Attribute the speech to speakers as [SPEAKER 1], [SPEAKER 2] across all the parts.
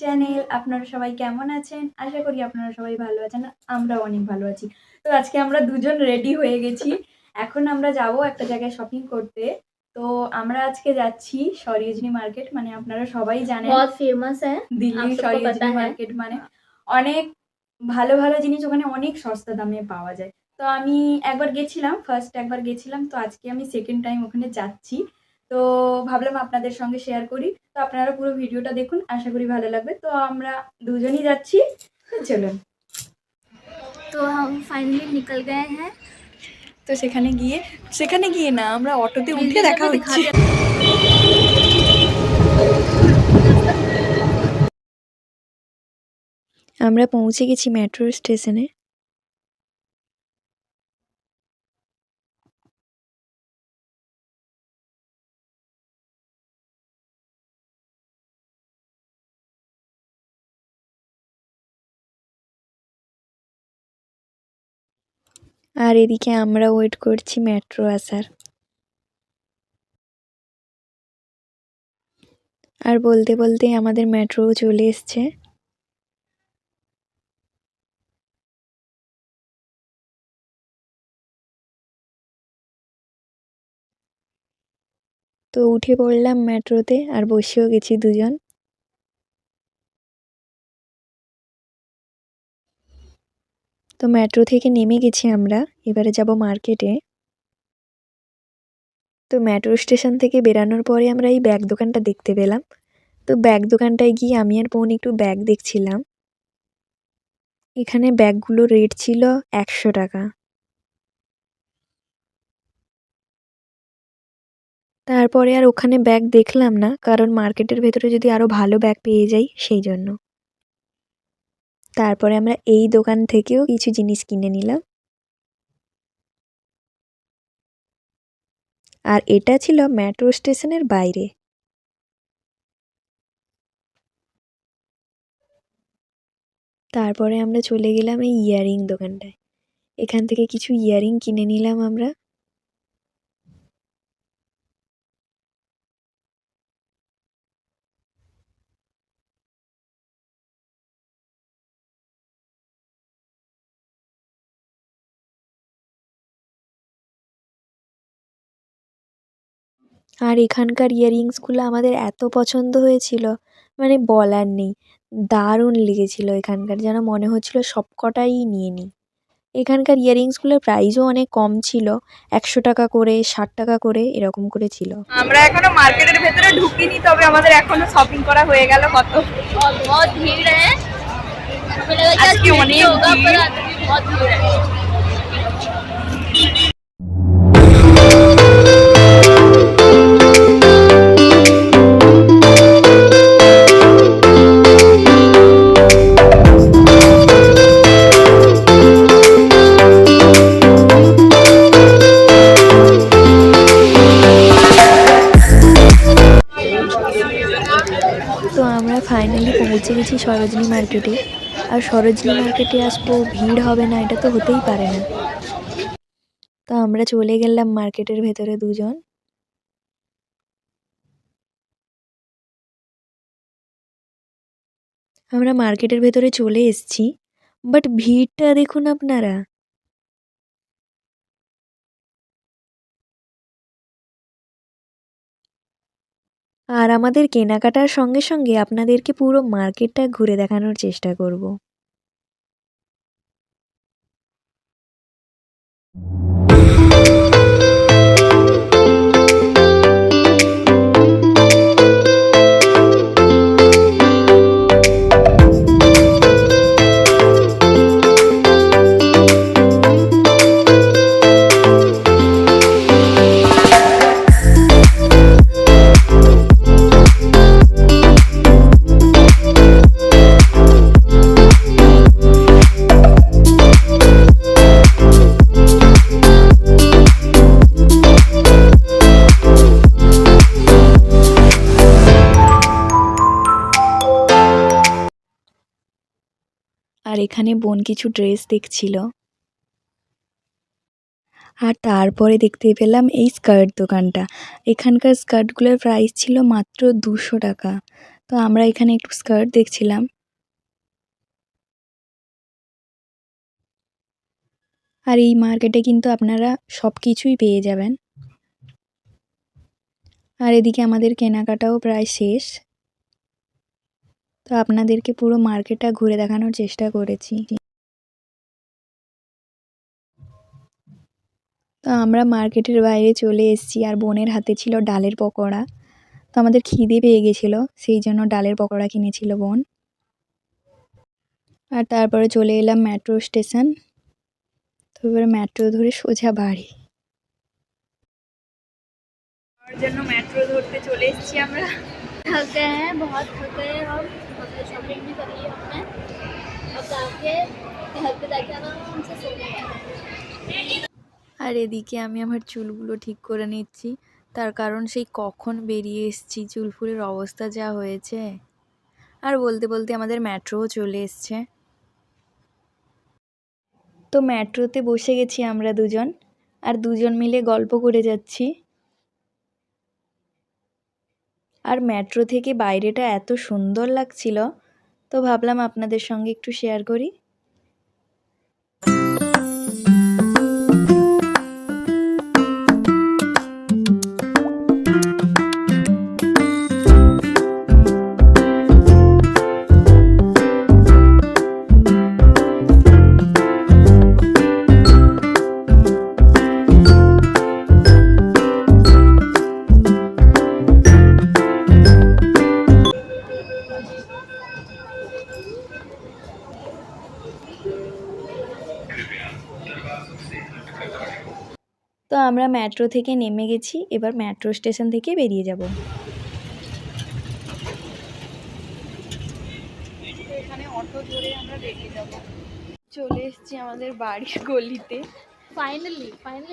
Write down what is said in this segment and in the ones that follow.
[SPEAKER 1] Channel. আপনারা সবাই কেমন আছেন? আশা করি আপনারা সবাই ভালো আছেন। আমরাও অনেক ভালো আছি। তো আজকে আমরা দুজন রেডি হয়ে গেছি। এখন আমরা যাবো একটা জায়গায় শপিং করতে। তো আমরা আজকে যাচ্ছি সরোজিনী মার্কেট, মানে আপনারা সবাই জানেন
[SPEAKER 2] बहुत फेमस है।
[SPEAKER 1] দিল্লি
[SPEAKER 2] आप सबको पता
[SPEAKER 1] সরোজিনী
[SPEAKER 2] है।
[SPEAKER 1] মার্কেট মানে অনেক ভালো, ভালো জিনিস ওখানে অনেক সস্তা দামে পাওয়া যায়। তো আমি একবার গেছিলাম, ফার্স্ট একবার গেছিলাম। তো আজকে আমি সেকেন্ড টাইম ওখানে যাচ্ছি। তো ভাবলাম আপনাদের সঙ্গে শেয়ার করি। তো আপনারা পুরো ভিডিওটা দেখুন, আশা করি ভালো লাগবে। তো আমরা দুজনই যাচ্ছি, তো চলুন।
[SPEAKER 2] तो हम फाइनली निकल गए हैं।
[SPEAKER 1] তো সেখানে গিয়ে না আমরা অটোতে উঠে
[SPEAKER 2] दिल्ली
[SPEAKER 1] দেখা
[SPEAKER 2] में
[SPEAKER 1] হচ্ছে।
[SPEAKER 2] दिखाते
[SPEAKER 1] আমরা পৌঁছে গেছি মেট্রো স্টেশনে। আর এদিকে আমরা ওয়েট করছি মেট্রো আসার। আর বলতে বলতেই আমাদের মেট্রোও চলে এসছে। তো উঠে পড়লাম মেট্রোতে আর বসেও গেছি দুজন। তো মেট্রো থেকে নেমে গেছি আমরা, এবারে যাব মার্কেটে। তো মেট্রো স্টেশন থেকে বেরানোর পরে আমরা এই ব্যাগ দোকানটা দেখতে পেলাম। তো ব্যাগ দোকানটায় গিয়ে আমি আর বোন একটু ব্যাগ দেখছিলাম। এখানে ব্যাগগুলো রেট ছিল 100 টাকা। তারপরে আর ওখানে ব্যাগ দেখলাম না, কারণ মার্কেটের ভেতরে যদি আরো ভালো ব্যাগ পেয়ে যাই সেই জন্য। তারপরে আমরা এই দোকান থেকেও কিছু জিনিস কিনে নিলাম। আর এটা ছিল মেট্রো স্টেশনের বাইরে। তারপরে আমরা চলে গেলাম এই ইয়ারিং দোকানটায়। এখান থেকে কিছু ইয়ারিং কিনে নিলাম আমরা। আর এখানকার ইয়াররিংসগুলো আমাদের এত পছন্দ হয়েছিল, মানে বলার নেই। দারুণ লেগেছিল এখানকার, যেন মনে হচ্ছিল সবকটাই নিয়ে নিই। এখানকার ইয়াররিংসগুলোর প্রাইসও অনেক কম ছিল, 100 টাকা করে, 60 টাকা করে এরকম করে ছিল। আমরা এখনো মার্কেটের ভেতরে ঢুকিনি, তবে আমাদের এখনো শপিং করা হয়ে গেল কত।
[SPEAKER 2] और बहुत भीड़ है। हमें लगा कि आज
[SPEAKER 1] আজকে
[SPEAKER 2] छुट्टी
[SPEAKER 1] অনেক
[SPEAKER 2] होगा, पर
[SPEAKER 1] ভিড়।
[SPEAKER 2] आज भी बहुत भीड़ है।
[SPEAKER 1] তো আমরা ফাইনালি পৌঁছে গেছি সরোজিনী মার্কেটে। আর সরোজিনী মার্কেটে আসবো, ভিড় হবে না এটা তো হতেই পারে না। তো আমরা চলে গেলাম মার্কেটের ভেতরে দুজন। আমরা মার্কেটের ভেতরে চলে এসেছি, বাট ভিড়টা দেখুন আপনারা। আর আমাদের কেনাকাটার সঙ্গে সঙ্গে আপনাদেরকে পুরো মার্কেটটা ঘুরে দেখানোর চেষ্টা করব। আর এখানে বোন কিছু ড্রেস দেখছিল। আর তারপরে দেখতে পেলাম এই স্কার্ট দোকানটা। এখানকার স্কার্টগুলোর প্রাইস ছিল মাত্র 200 টাকা। তো আমরা এখানে একটু স্কার্ট দেখছিলাম। আর এই মার্কেটে কিন্তু আপনারা সব কিছুই পেয়ে যাবেন। আর এদিকে আমাদের কেনাকাটাও প্রায় শেষ। তো আপনাদেরকে পুরো মার্কেটটা ঘুরে দেখানোর চেষ্টা করেছি। তো আমরা মার্কেটের বাইরে চলে এসেছি আর বোনের হাতে ছিল ডালের পকোড়া। তো আমাদের খিদে পেয়ে গেছিলো, সেই জন্য ডালের পকোড়া কিনেছিল বোন। আর তারপরে চলে এলাম মেট্রো স্টেশন। তো এবারে মেট্রো ধরে সোজা বাড়ি। আমার জন্য মেট্রো ধরতে চলে এসেছি আমরা।
[SPEAKER 2] थक गए हैं, बहुत थक गए हैं हम। हमने शॉपिंग भी कर ली हमने। अब जाके घर पे जाके आराम से सोने हैं।
[SPEAKER 1] আর এদিকে আমি আমার চুলগুলো ঠিক করে নিচ্ছি, তার কারণ সেই কখন বেরিয়ে এসেছি, চুল ফুলের অবস্থা যা হয়েছে। আর বলতে বলতে আমাদের মেট্রোও চলে এসছে। তো মেট্রোতে বসে গেছি আমরা দুজন, আর দুজন মিলে গল্প করে যাচ্ছি। আর মেট্রো থেকে বাইরেটা এত সুন্দর লাগছিল, তো ভাবলাম আপনাদের সঙ্গে একটু শেয়ার করি। তো আমরা মেট্রো থেকে নেমে গেছি, এবার মেট্রো স্টেশন থেকে বেরিয়ে যাব। তো এখানে অটো ধরে আমরা বেরিয়ে যাব। চলে এসেছি আমাদের বাড়ির গলিতে।
[SPEAKER 2] फाइनली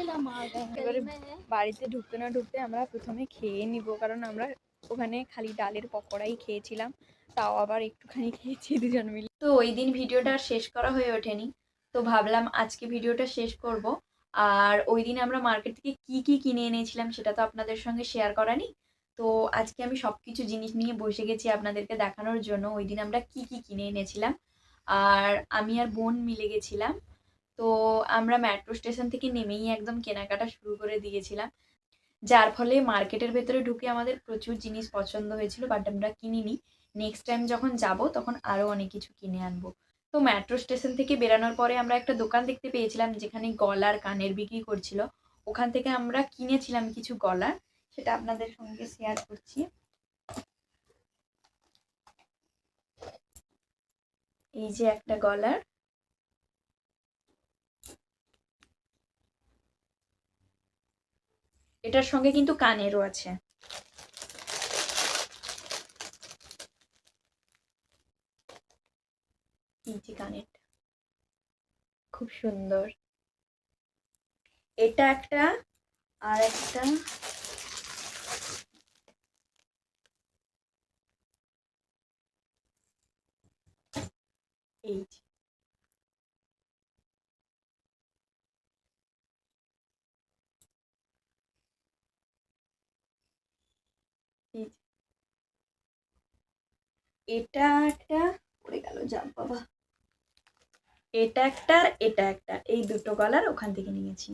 [SPEAKER 2] हम आ गए
[SPEAKER 1] এবারে
[SPEAKER 2] में है।
[SPEAKER 1] বাড়িতে ঢুকতে না ঢুকতে আমরা প্রথমে খেয়ে নিব, কারণ আমরা ওখানে খালি ডালের পকোড়াই খেয়েছিলাম, তাও আবার একটুখানি খেয়েছি দুজন মিলে। তো ওই দিন ভিডিওটা আর শেষ করা হয়ে ওঠেনি, তো ভাবলাম আজকে ভিডিওটা শেষ করব। আর ওই দিন আমরা মার্কেট থেকে কি কি কিনে এনেছিলাম সেটা তো আপনাদের সঙ্গে শেয়ার করানি। তো আজকে আমি সব কিছু জিনিস নিয়ে বসে গেছি আপনাদেরকে দেখানোর জন্য ওই দিন আমরা কি কি কিনে এনেছিলাম। আর আমি আর বোন মিলে গেছিলাম। তো আমরা মেট্রো স্টেশন থেকে নেমেই একদম কেনাকাটা শুরু করে দিয়েছিলাম, যার ফলে মার্কেটের ভেতরে ঢুকে আমাদের প্রচুর জিনিস পছন্দ হয়েছিল, বাট আমরা কিনিনি। নেক্সট টাইম যখন যাব তখন আরও অনেক কিছু কিনে আনবো। তো মেট্রো স্টেশন থেকে বেরানোর পরে আমরা একটা দোকান দেখতে পেয়েছিলাম যেখানে গলার কানের বিক্রি করছিল। ওখান থেকে আমরা কিনেছিলাম কিছু গলার, সেটা আপনাদের সঙ্গে শেয়ার করছি। এই যে একটা গলার, এটার সঙ্গে কিন্তু কানেরও আছে। এই যে কানেরটা খুব সুন্দর। এটা একটা, আর একটা এই যে, এই যে। এটা একটা পড়ে গেল, যাক বাবা। এটা একটা আর এটা একটা, এই দুটো গলার ওখান থেকে নিয়েছি।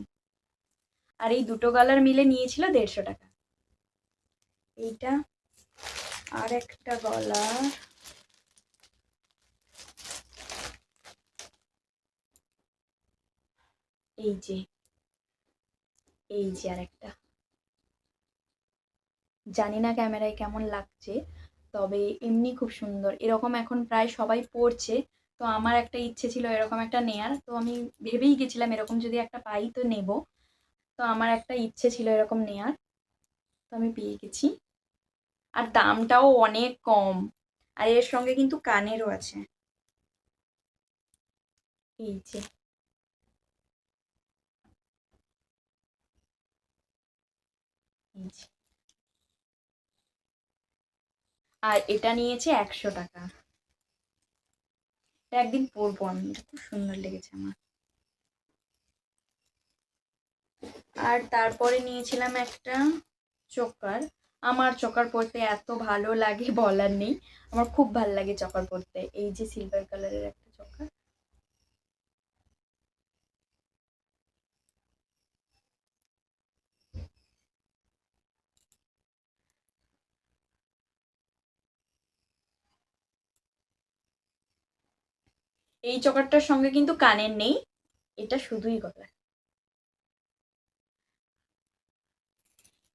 [SPEAKER 1] আর এই দুটো গলার মিলে নিয়েছিল 150 টাকা। এইটা আর একটা গলা, এই যে, এই যে আর একটা। জানি না ক্যামেরায় কেমন লাগছে, তবে এমনি খুব সুন্দর। এরকম এখন প্রায় সবাই পরছে, তো আমার একটা ইচ্ছে ছিল এরকম একটা নেয়ার। তো আমি ভেবেই গেছিলাম এরকম যদি একটা পাই তো নেব। তো আমার একটা ইচ্ছে ছিল এরকম নেয়ার, তো আমি পেয়ে গেছি। আর দামটাও অনেক কম। আর এর সঙ্গে কিন্তু কানেরও আছে। এই যে, এই যে। আর এটা নিয়েছে 100 টাকা। এটা একদিন পরবো আমি, এটা খুব সুন্দর লেগেছে আমার। আর তারপরে নিয়েছিলাম একটা চোকার। আমার চকার পরতে এত ভালো লাগে বলার নেই, আমার খুব ভালো লাগে চকার পরতে। এই যে সিলভার কালারের একটা চকার। এই চকারটার সঙ্গে কিন্তু কানের নেই, এটা শুধুই গলার।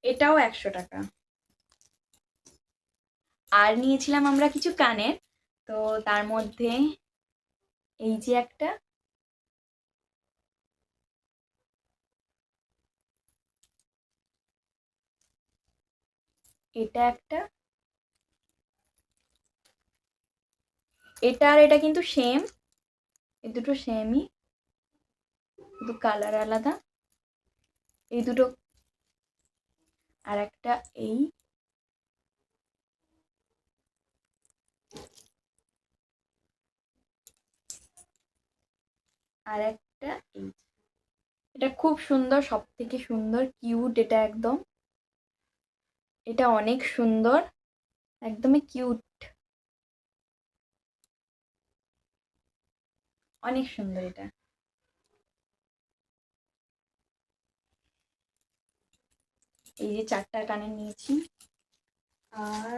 [SPEAKER 1] এটাও 100 টাকা। আর নিয়েছিলাম আমরা কিছু কানের, তো তার মধ্যে এই যে একটা, এটা একটা, এটা আর এটা কিন্তু সেম, এই দুটো সেমই, শুধু কালার আলাদা। এই দুটো, আর একটা এই, আর একটা এই। এটা খুব সুন্দর, সব থেকে সুন্দর, কিউট, এটা একদম, এটা অনেক সুন্দর, একদমই কিউট, অনেক সুন্দর এটা। এই যে 4টা কানের নিয়েছি। আর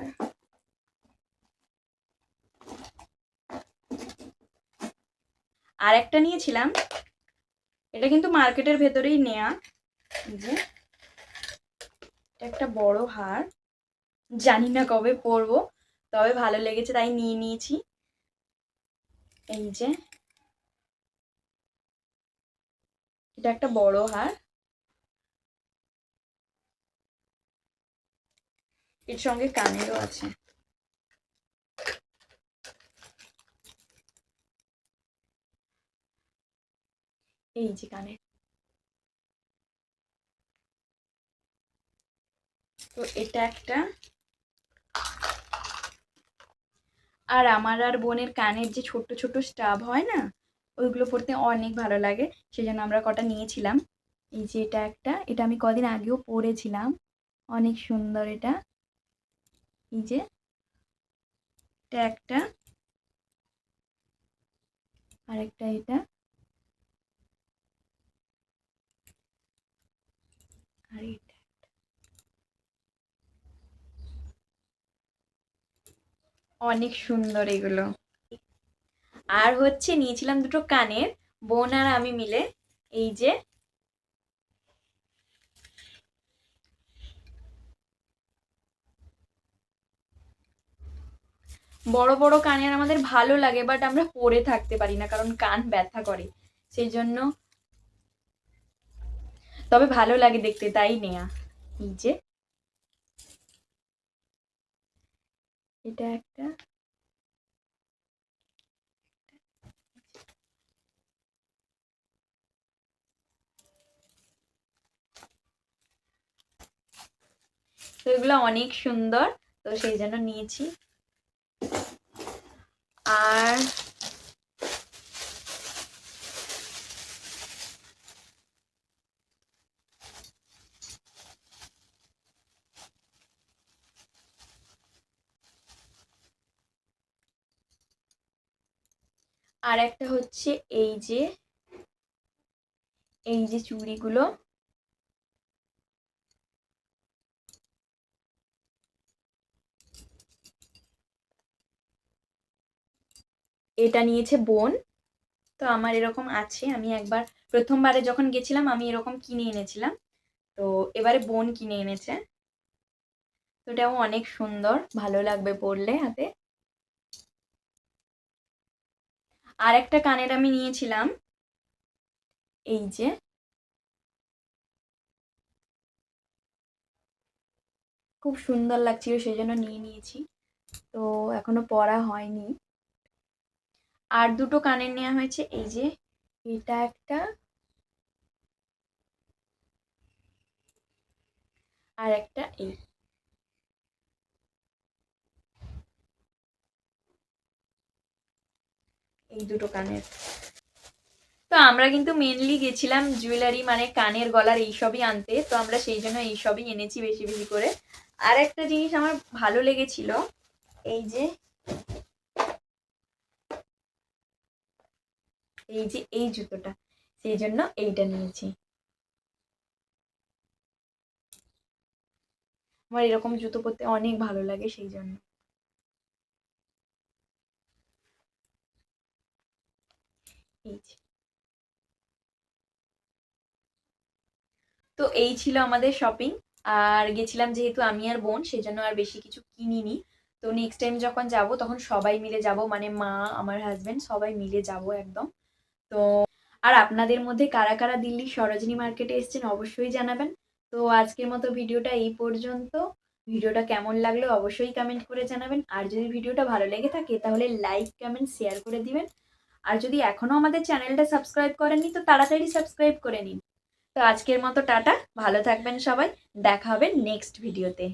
[SPEAKER 1] আর একটা নিয়েছিলাম, এটা কিন্তু মার্কেটের ভেতরেই নেয়া। এই যে এটা একটা বড় হার, জানি না কবে পরবো, তবে ভালো লেগেছে তাই নিয়ে নিয়েছি। এই যে এটা একটা বড় হার, এর সঙ্গে কানেরও আছে। এই যে কানের, তো এটা একটা। আর আমার আর বোনের কানের যে ছোট ছোট স্টাব হয় না, ওইগুলো পরতে অনেক ভালো লাগে, সেজন্য আমরা কটা নিয়েছিলাম। এই যে এটা একটা, এটা আমি কদিন আগেও পরেছিলাম, অনেক সুন্দর এটা। এই যে এটা একটা, আর একটা এটা, আর এটা, অনেক সুন্দর এগুলো। আর হচ্ছে নিয়েছিলাম দুটো কানের, বোন আর আমি মিলে। এই যে বড় বড় কানের আমাদের ভালো লাগে, বাট আমরা পরে থাকতে পারি না কারণ কান ব্যথা করে, সেই জন্য, তবে ভালো লাগে দেখতে তাই নেয়া। এই যে এটা একটা, তো এগুলো অনেক সুন্দর, তো সেই জন্য নিয়েছি। আর আর একটা হচ্ছে এই যে, এই যে চুড়িগুলো, এটা নিয়েছে বোন, তো আমার এরকম আছে, আমি একবার প্রথমবারে যখন গেছিলাম আমি এরকম কিনে এনেছিলাম, তো এবারে বোন কিনে এনেছে, তো এটাও অনেক সুন্দর, ভালো লাগবে পরলে হাতে। আর একটা কানের আমি নিয়েছিলাম, এই যে খুব সুন্দর লাগছিল, সেই জন্য নিয়ে নিয়েছি, তো এখনো পরা হয়নি। আর দুটো কানের নেওয়া হয়েছে, এই যে এটা একটা, আর একটা এই, এই দুটো কানের। তো আমরা কিন্তু মেনলি গেছিলাম জুয়েলারি মানে কানের গলার এইসবই আনতে, তো আমরা সেই জন্য এইসবই এনেছি বেশি বেশি করে। আর একটা জিনিস আমার ভালো লেগেছিল, এই যে এই জুতোটা, সেই জন্য এইটা নিয়েছি। আমার এরকম জুতো পরতে অনেক ভালো লাগে, সেই জন্য। এই যে, তো এই ছিল আমাদের শপিং। আর গেছিলাম যেহেতু আমি আর বোন, সেই জন্য আর বেশি কিছু কিনিনি। তো নেক্সট টাইম যখন যাব তখন সবাই মিলে যাব, মানে মা, আমার হাজবেন্ড সবাই মিলে যাব একদম। তো আর আপনাদের মধ্যে কারা কারা দিল্লির সরোজিনী মার্কেটে এসেছেন অবশ্যই জানাবেন। তো আজকের মতো ভিডিওটা এই পর্যন্ত। ভিডিওটা কেমন লাগলো অবশ্যই কমেন্ট করে জানাবেন। আর যদি ভিডিওটা ভালো লেগে থাকে তাহলে লাইক কমেন্ট শেয়ার করে দিবেন। আর যদি এখনো আমাদের চ্যানেলটা সাবস্ক্রাইব করেননি তো তাড়াতাড়ি সাবস্ক্রাইব করে নিন। তো আজকের মতো টাটা, ভালো থাকবেন সবাই, দেখা হবে নেক্সট ভিডিওতে।